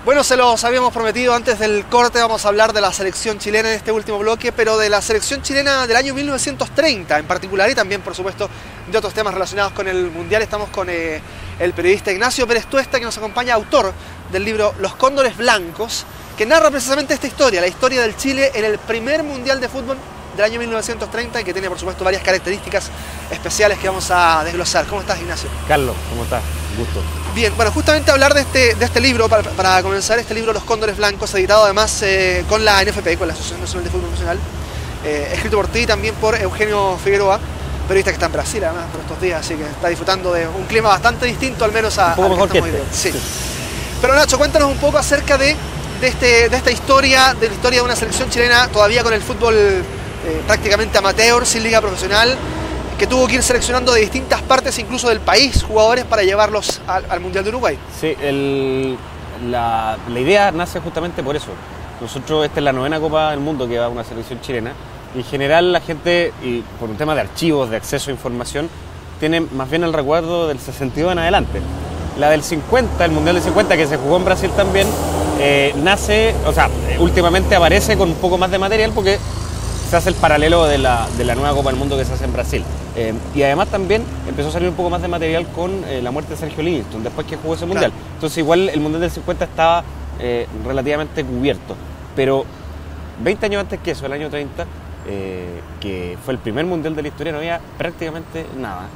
Bueno, se los habíamos prometido antes del corte, vamos a hablar de la selección chilena en este último bloque, pero de la selección chilena del año 1930 en particular y también, por supuesto, de otros temas relacionados con el Mundial. Estamos con el periodista Ignacio Pérez Tuesta, que nos acompaña, autor del libro Los Cóndores Blancos, que narra precisamente esta historia, la historia del Chile en el primer Mundial de Fútbol del año 1930 y que tiene, por supuesto, varias características especiales que vamos a desglosar. ¿Cómo estás, Ignacio? Carlos, ¿cómo estás? Un gusto. Bien, bueno, justamente hablar de este libro, para comenzar, este libro Los Cóndores Blancos, editado además con la NFP, con la Asociación Nacional de Fútbol Profesional, escrito por ti y también por Eugenio Figueroa, periodista que está en Brasil además por estos días, así que está disfrutando de un clima bastante distinto, al menos a... Un poco mejor que este. Sí. Pero Nacho, cuéntanos un poco acerca de esta historia, de la historia de una selección chilena todavía con el fútbol prácticamente amateur, sin liga profesional, que tuvo que ir seleccionando de distintas partes, incluso del país, jugadores para llevarlos al Mundial de Uruguay. Sí, la idea nace justamente por eso. Nosotros, esta es la 9ª Copa del Mundo que va a una selección chilena. Y en general la gente, y por un tema de archivos, de acceso a información, tiene más bien el recuerdo del 62 en adelante. La del 50, el Mundial del 50, que se jugó en Brasil también, nace, o sea, últimamente aparece con un poco más de material porque se hace el paralelo de la nueva Copa del Mundo que se hace en Brasil. Y además también empezó a salir un poco más de material con la muerte de Sergio Livingstone, después que jugó ese Mundial. Claro. Entonces igual el Mundial del 50 estaba relativamente cubierto. Pero 20 años antes que eso, el año 30, que fue el primer Mundial de la historia, no había prácticamente nada,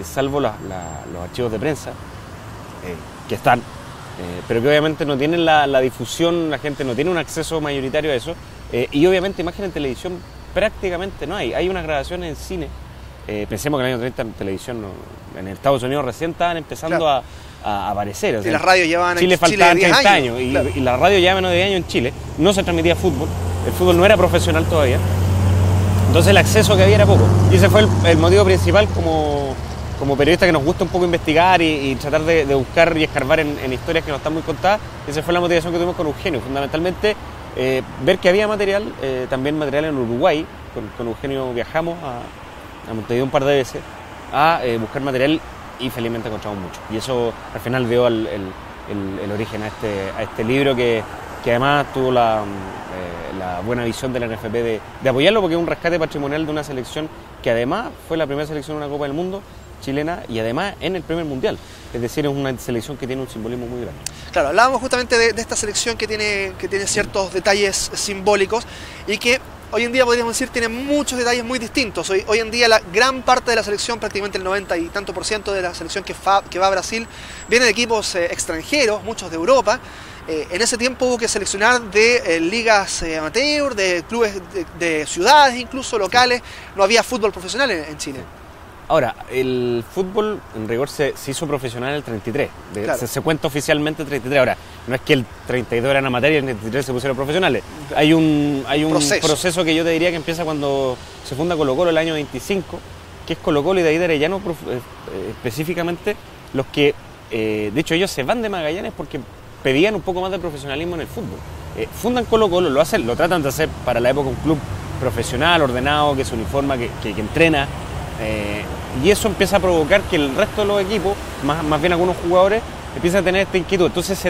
salvo los archivos de prensa, que están, pero que obviamente no tienen la difusión, la gente no tiene un acceso mayoritario a eso. Y obviamente imagen en televisión prácticamente no hay. Hay unas grabaciones en cine. Pensemos que en el año 30 en televisión, en Estados Unidos recién estaban empezando claro. a aparecer. O sea, y las radios llevaban Chile faltaban 30 años. Claro. Y la radio lleva menos de 10 años en Chile. No se transmitía fútbol. El fútbol no era profesional todavía. Entonces el acceso que había era poco. Y ese fue el motivo principal como periodista que nos gusta un poco investigar y tratar de buscar y escarbar en historias que no están muy contadas. Esa fue la motivación que tuvimos con Eugenio. Fundamentalmente ver que había material, también material en Uruguay. Con Eugenio viajamos a Montevideo un par de veces a buscar material y felizmente encontramos mucho. Y eso al final dio el origen a este libro que además tuvo la buena visión de la NFP de apoyarlo, porque es un rescate patrimonial de una selección que además fue la primera selección en una Copa del Mundo chilena y además en el primer Mundial. Es decir, es una selección que tiene un simbolismo muy grande. Claro, hablábamos justamente de esta selección que tiene ciertos detalles simbólicos y que hoy en día podríamos decir tiene muchos detalles muy distintos. Hoy en día la gran parte de la selección, prácticamente el 90 y tanto por ciento de la selección que va a Brasil, viene de equipos extranjeros, muchos de Europa. En ese tiempo hubo que seleccionar de ligas amateur, de clubes de ciudades, incluso locales. No había fútbol profesional en Chile. Ahora, el fútbol en rigor se hizo profesional en el 33, claro. se cuenta oficialmente el 33. Ahora, no es que el 32 eran amateur y el 33 se pusieron profesionales. Claro. Hay un proceso que yo te diría que empieza cuando se funda Colo Colo el año 25, que es Colo Colo y de ahí de Arellano específicamente, los que, de hecho ellos se van de Magallanes porque pedían un poco más de profesionalismo en el fútbol. Fundan Colo Colo, lo tratan de hacer para la época un club profesional, ordenado, que se uniforma, que entrena. Y eso empieza a provocar que el resto de los equipos, más bien algunos jugadores, empiezan a tener esta inquietud. Entonces se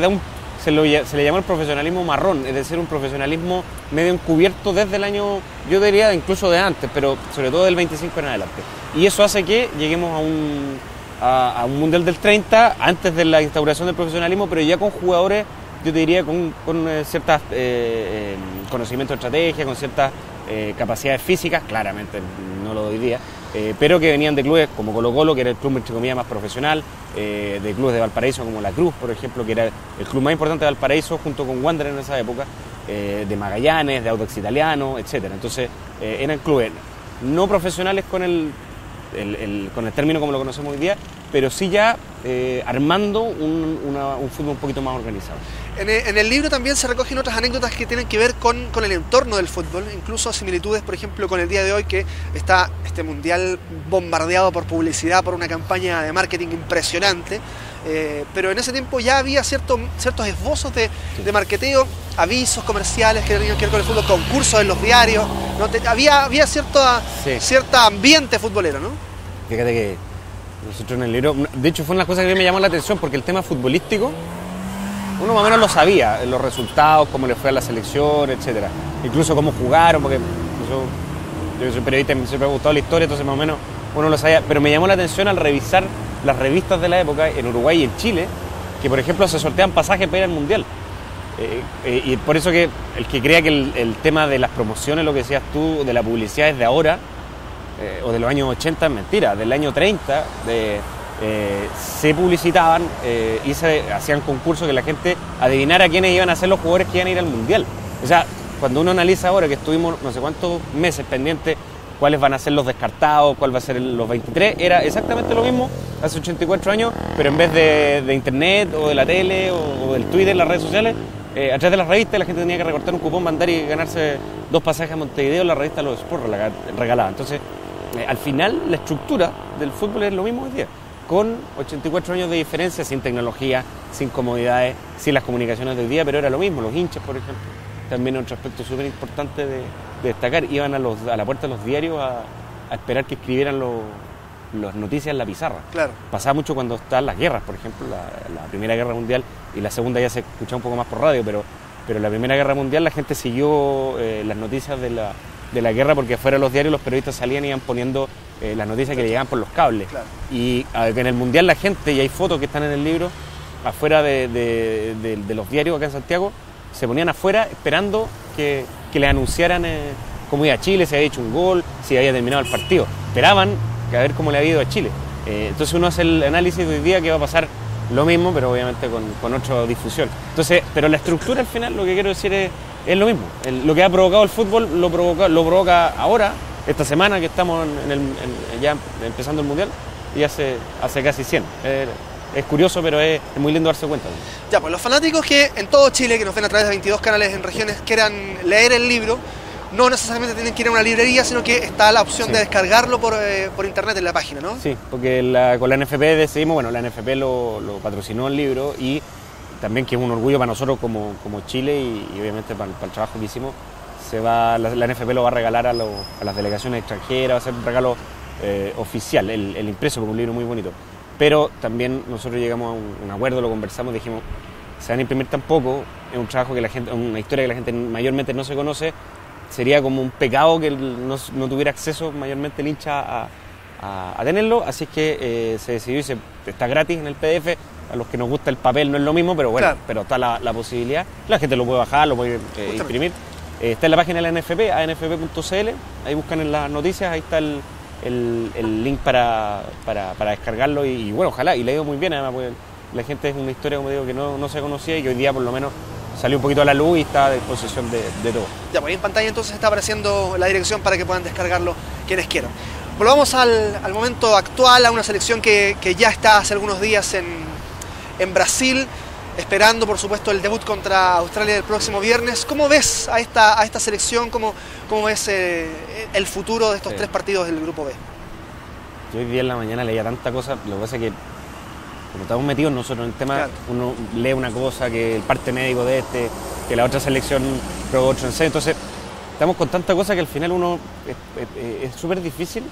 le llamó el profesionalismo marrón, es decir, un profesionalismo medio encubierto desde el año, yo diría incluso de antes, pero sobre todo del 25 en adelante. Y eso hace que lleguemos a un Mundial del 30, antes de la instauración del profesionalismo, pero ya con jugadores, yo te diría, con ciertas conocimientos de estrategia, con ciertas capacidades físicas, claramente no lo doy día, pero que venían de clubes como Colo Colo, que era el club entre comillas más profesional, de clubes de Valparaíso como La Cruz, por ejemplo, que era el club más importante de Valparaíso junto con Wander en esa época, de Magallanes, de Audax Italiano, etcétera. Entonces eran clubes no profesionales con el término como lo conocemos hoy día, pero sí ya armando un fútbol un poquito más organizado. En el libro también se recogen otras anécdotas que tienen que ver con el entorno del fútbol, incluso similitudes, por ejemplo, con el día de hoy, que está este mundial bombardeado por publicidad, por una campaña de marketing impresionante, pero en ese tiempo ya había ciertos esbozos de marketeo, avisos comerciales que tenían que ver con el fútbol, concursos en los diarios, ¿no? Había cierta ambiente futbolero, ¿no? Fíjate que nosotros en el libro, de hecho fue una de las cosas que me llamó la atención, porque el tema futbolístico uno más o menos lo sabía, los resultados, cómo le fue a la selección, etcétera. Incluso cómo jugaron, porque yo soy periodista y siempre me ha gustado la historia, entonces más o menos uno lo sabía. Pero me llamó la atención al revisar las revistas de la época en Uruguay y en Chile, que por ejemplo se sortean pasajes para ir al Mundial. Y por eso que el que crea que el tema de las promociones, lo que decías tú, de la publicidad es de ahora, o de los años 80, es mentira. Del año 30 se publicitaban y se hacían concursos que la gente adivinara quiénes iban a ser los jugadores que iban a ir al Mundial. O sea, cuando uno analiza ahora que estuvimos no sé cuántos meses pendientes cuáles van a ser los descartados, cuál va a ser los 23, era exactamente lo mismo hace 84 años, pero en vez de internet o de la tele o del Twitter, las redes sociales, a través de las revistas la gente tenía que recortar un cupón, mandar y ganarse 2 pasajes a Montevideo, la revista Los Sport regalaba. Entonces, al final, la estructura del fútbol es lo mismo hoy día, con 84 años de diferencia, sin tecnología, sin comodidades, sin las comunicaciones de hoy día, pero era lo mismo. Los hinchas, por ejemplo, también otro aspecto súper importante de destacar, iban a la puerta de los diarios a esperar que escribieran las noticias en la pizarra. Claro. Pasaba mucho cuando estaban las guerras, por ejemplo, la Primera Guerra Mundial, y la Segunda ya se escuchaba un poco más por radio, pero la Primera Guerra Mundial la gente siguió las noticias de la guerra, porque afuera de los diarios los periodistas salían y iban poniendo las noticias que le llegaban por los cables. Claro. Y en el Mundial la gente, y hay fotos que están en el libro, afuera de los diarios acá en Santiago, se ponían afuera esperando que les anunciaran cómo iba Chile, si había hecho un gol, si había terminado el partido. Esperaban a ver cómo le había ido a Chile. Entonces uno hace el análisis de hoy día que va a pasar lo mismo, pero obviamente con otra difusión. Entonces, pero la estructura al final, lo que quiero decir es lo mismo. Lo que ha provocado el fútbol lo provoca ahora, esta semana que estamos ya empezando el Mundial, y hace casi 100. Es curioso, pero es muy lindo darse cuenta. Ya, pues los fanáticos que en todo Chile, que nos ven a través de 22 canales en regiones, quieran leer el libro, no necesariamente tienen que ir a una librería, sino que está la opción de descargarlo por internet en la página, ¿no? Sí, porque con la NFP decidimos, la NFP lo patrocinó el libro, y también que es un orgullo para nosotros como Chile y obviamente para el trabajo que hicimos, la NFP lo va a regalar a las delegaciones extranjeras, va a ser un regalo oficial, el impreso, porque es un libro muy bonito. Pero también nosotros llegamos a un acuerdo, lo conversamos, dijimos, se van a imprimir tan poco, es un trabajo que una historia que la gente mayormente no se conoce, sería como un pecado que no tuviera acceso mayormente el hincha a tenerlo, así que se decidió y está gratis en el PDF. A los que nos gusta el papel no es lo mismo, pero bueno, claro, pero está la posibilidad, la gente lo puede bajar, lo puede imprimir. Está en la página de la NFP, anfp.cl, ahí buscan en las noticias, ahí está el link para descargarlo y bueno, ojalá, y le ha ido muy bien además, porque la gente es una historia, como digo, que no se conocía y que hoy día por lo menos salió un poquito a la luz y está a disposición de todo. Ya, pues ahí en pantalla entonces está apareciendo la dirección para que puedan descargarlo quienes quieran. Volvamos al momento actual, a una selección que ya está hace algunos días en Brasil, esperando por supuesto el debut contra Australia el próximo viernes. ¿Cómo ves a esta selección? ¿Cómo ves el futuro de estos 3 partidos del Grupo B? Yo hoy día en la mañana leía tanta cosa, lo que pasa es que como estamos metidos nosotros en el tema, claro, uno lee una cosa, que el parte médico de que la otra selección probó otro ensayo, entonces estamos con tanta cosa que al final uno es súper difícil.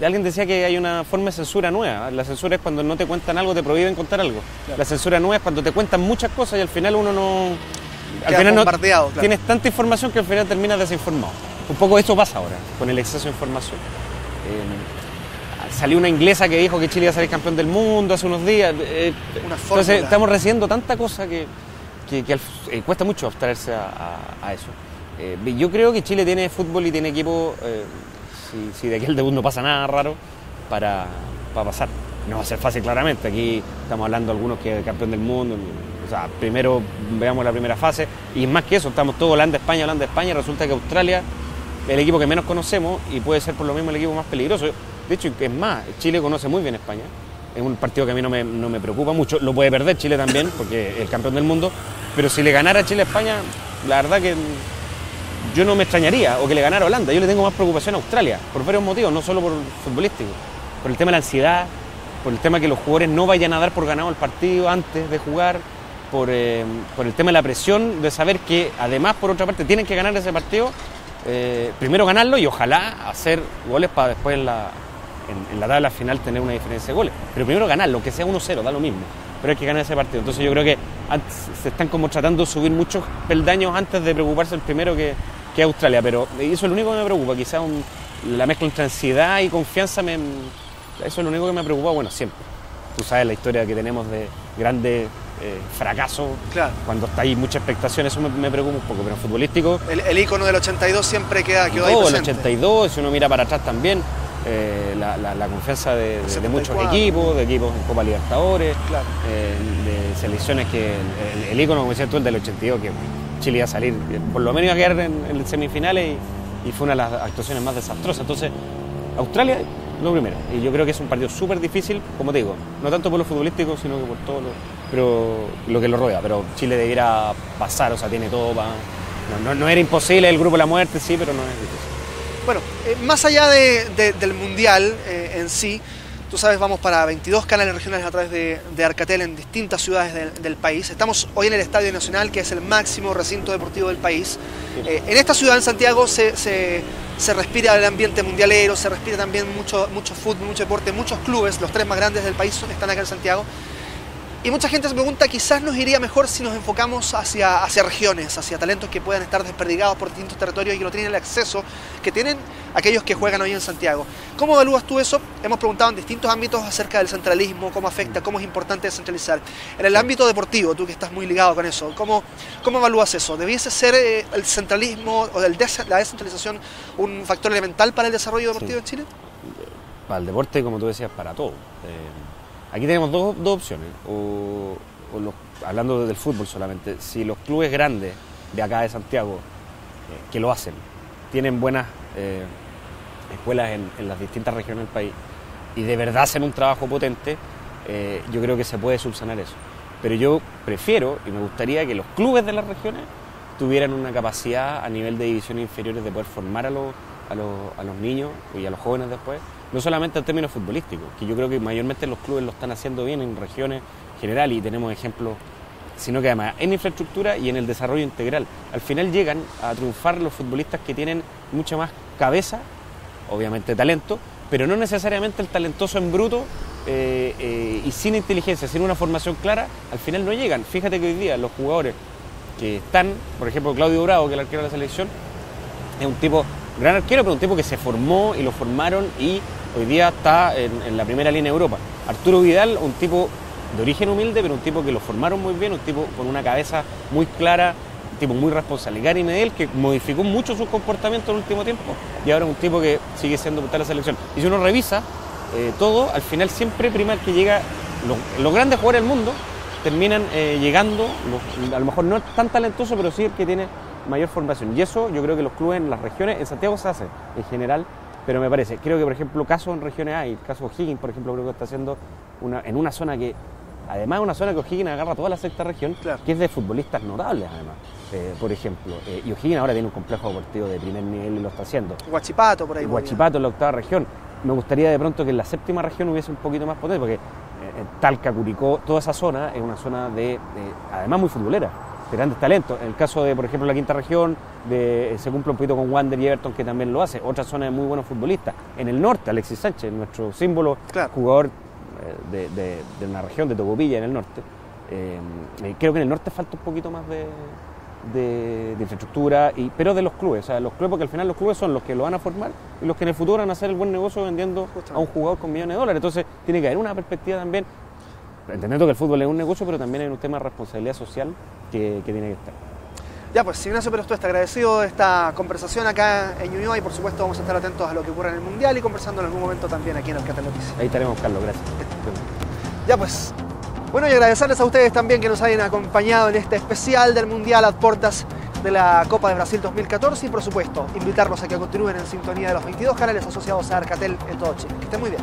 Alguien decía que hay una forma de censura nueva. La censura es cuando no te cuentan algo, te prohíben contar algo. Claro. La censura nueva es cuando te cuentan muchas cosas y al final uno no... Al final no claro, tienes tanta información que al final terminas desinformado. Un poco eso pasa ahora, con el exceso de información. Salió una inglesa que dijo que Chile iba a salir campeón del mundo hace unos días. Entonces estamos recibiendo tanta cosa que cuesta mucho abstraerse a eso. Yo creo que Chile tiene fútbol y tiene equipo... Si de aquí el debut no pasa nada raro, para pasar. No va a ser fácil, claramente. Aquí estamos hablando de algunos que es campeón del mundo. O sea, primero veamos la primera fase. Y más que eso, estamos todos Holanda-España. Resulta que Australia es el equipo que menos conocemos y puede ser por lo mismo el equipo más peligroso. De hecho, es más, Chile conoce muy bien España. Es un partido que a mí no me preocupa mucho. Lo puede perder Chile también, porque es el campeón del mundo. Pero si le ganara Chile a España, la verdad que... yo no me extrañaría, o que le ganara a Holanda. Yo le tengo más preocupación a Australia, por varios motivos, no solo por futbolístico, por el tema de la ansiedad, por el tema de que los jugadores no vayan a dar por ganado el partido antes de jugar, por el tema de la presión de saber que además, por otra parte, tienen que ganar ese partido, primero ganarlo y ojalá hacer goles para después en en la tabla final tener una diferencia de goles. Pero primero ganarlo, que sea 1-0, da lo mismo. Pero hay que ganar ese partido. Entonces yo creo que se están como tratando de subir muchos peldaños antes de preocuparse el primero que Australia. Pero eso es lo único que me preocupa. Quizás la mezcla entre ansiedad y confianza, eso es lo único que me preocupa, bueno, siempre. Tú sabes la historia que tenemos de grandes fracasos, claro. Cuando está ahí mucha expectación, eso me preocupa un poco, pero en futbolístico... El ícono del 82 siempre quedó ahí presente. El 82, si uno mira para atrás también, la confianza de muchos equipos, de equipos en Copa Libertadores, claro. De selecciones que el ícono, como decías tú, el del 82, que Chile iba a salir, por lo menos iba a quedar en semifinales y fue una de las actuaciones más desastrosas. Entonces, Australia, lo primero, y yo creo que es un partido súper difícil, como te digo, no tanto por lo futbolístico, sino que por todo lo que lo rodea, pero Chile debiera pasar, o sea, tiene todo para... No era imposible el grupo de la muerte, sí, pero no es difícil. Bueno, más allá del Mundial en sí, tú sabes, vamos para 22 canales regionales a través de Arcatel en distintas ciudades del país. Estamos hoy en el Estadio Nacional, que es el máximo recinto deportivo del país. En esta ciudad, en Santiago, se respira el ambiente mundialero, se respira también mucho fútbol, mucho deporte, muchos clubes, los 3 más grandes del país están acá en Santiago. Y mucha gente se pregunta, quizás nos iría mejor si nos enfocamos hacia regiones, hacia talentos que puedan estar desperdigados por distintos territorios y que no tienen el acceso que tienen aquellos que juegan hoy en Santiago. ¿Cómo evalúas tú eso? Hemos preguntado en distintos ámbitos acerca del centralismo, cómo afecta, cómo es importante descentralizar. En el ámbito deportivo, tú que estás muy ligado con eso, ¿cómo evalúas eso? ¿Debiese ser el centralismo o la descentralización un factor elemental para el desarrollo deportivo en Chile? Para el deporte, como tú decías, para todo. Aquí tenemos dos opciones, hablando del fútbol solamente, si los clubes grandes de acá de Santiago, que lo hacen, tienen buenas escuelas en las distintas regiones del país y de verdad hacen un trabajo potente, yo creo que se puede subsanar eso. Pero yo prefiero y me gustaría que los clubes de las regiones tuvieran una capacidad a nivel de divisiones inferiores de poder formar a los niños y a los jóvenes después, no solamente en términos futbolísticos, que yo creo que mayormente los clubes lo están haciendo bien en regiones general y tenemos ejemplos, sino que además en infraestructura y en el desarrollo integral. Al final llegan a triunfar los futbolistas que tienen mucha más cabeza, obviamente talento, pero no necesariamente el talentoso en bruto y sin inteligencia, sin una formación clara, al final no llegan. Fíjate que hoy día los jugadores que están, por ejemplo Claudio Bravo, que es el arquero de la selección, es un tipo, gran arquero, pero un tipo que se formó y lo formaron y hoy día está en la primera línea de Europa. Arturo Vidal, un tipo de origen humilde, pero un tipo que lo formaron muy bien, un tipo con una cabeza muy clara, un tipo muy responsable. Gary Medel, que modificó mucho su comportamiento en el último tiempo y ahora es un tipo que sigue siendo de la selección. Y si uno revisa todo, al final siempre prima el que llega, los grandes jugadores del mundo terminan llegando, a lo mejor no es tan talentoso, pero sí el que tiene mayor formación. Y eso yo creo que los clubes en las regiones, en Santiago se hace en general, pero me parece, creo que por ejemplo casos en regiones hay, el caso O'Higgins por ejemplo creo que está haciendo en una zona que, además es una zona que O'Higgins agarra toda la sexta región, claro, que es de futbolistas notables además, por ejemplo, y O'Higgins ahora tiene un complejo deportivo de primer nivel y lo está haciendo. Huachipato por ahí. Huachipato en la octava región. Me gustaría de pronto que en la séptima región hubiese un poquito más potente, porque Talca, Curicó, toda esa zona es una zona además muy futbolera, de grandes talentos. En el caso de, por ejemplo, la quinta región, se cumple un poquito con Wander y Everton, que también lo hace. Otra zona de muy buenos futbolistas. En el norte, Alexis Sánchez, nuestro símbolo, claro, jugador de una región de Tocopilla, en el norte. Creo que en el norte falta un poquito más de infraestructura, pero de los clubes. O sea, los clubes, porque al final los clubes son los que lo van a formar y los que en el futuro van a hacer el buen negocio vendiendo a un jugador con millones de dólares. Entonces, tiene que haber una perspectiva también, entendiendo que el fútbol es un negocio, pero también hay un tema de responsabilidad social que tiene que estar. Ya pues, Ignacio Perostuesta, está agradecido de esta conversación acá en Ñuñoa y por supuesto vamos a estar atentos a lo que ocurra en el Mundial y conversando en algún momento también aquí en Arcatel Noticias. Ahí estaremos, Carlos, gracias. Ya pues, bueno, y agradecerles a ustedes también que nos hayan acompañado en este especial del Mundial a puertas de la Copa de Brasil 2014 y por supuesto invitarlos a que continúen en sintonía de los 22 canales asociados a Arcatel en todo Chile. Que estén muy bien.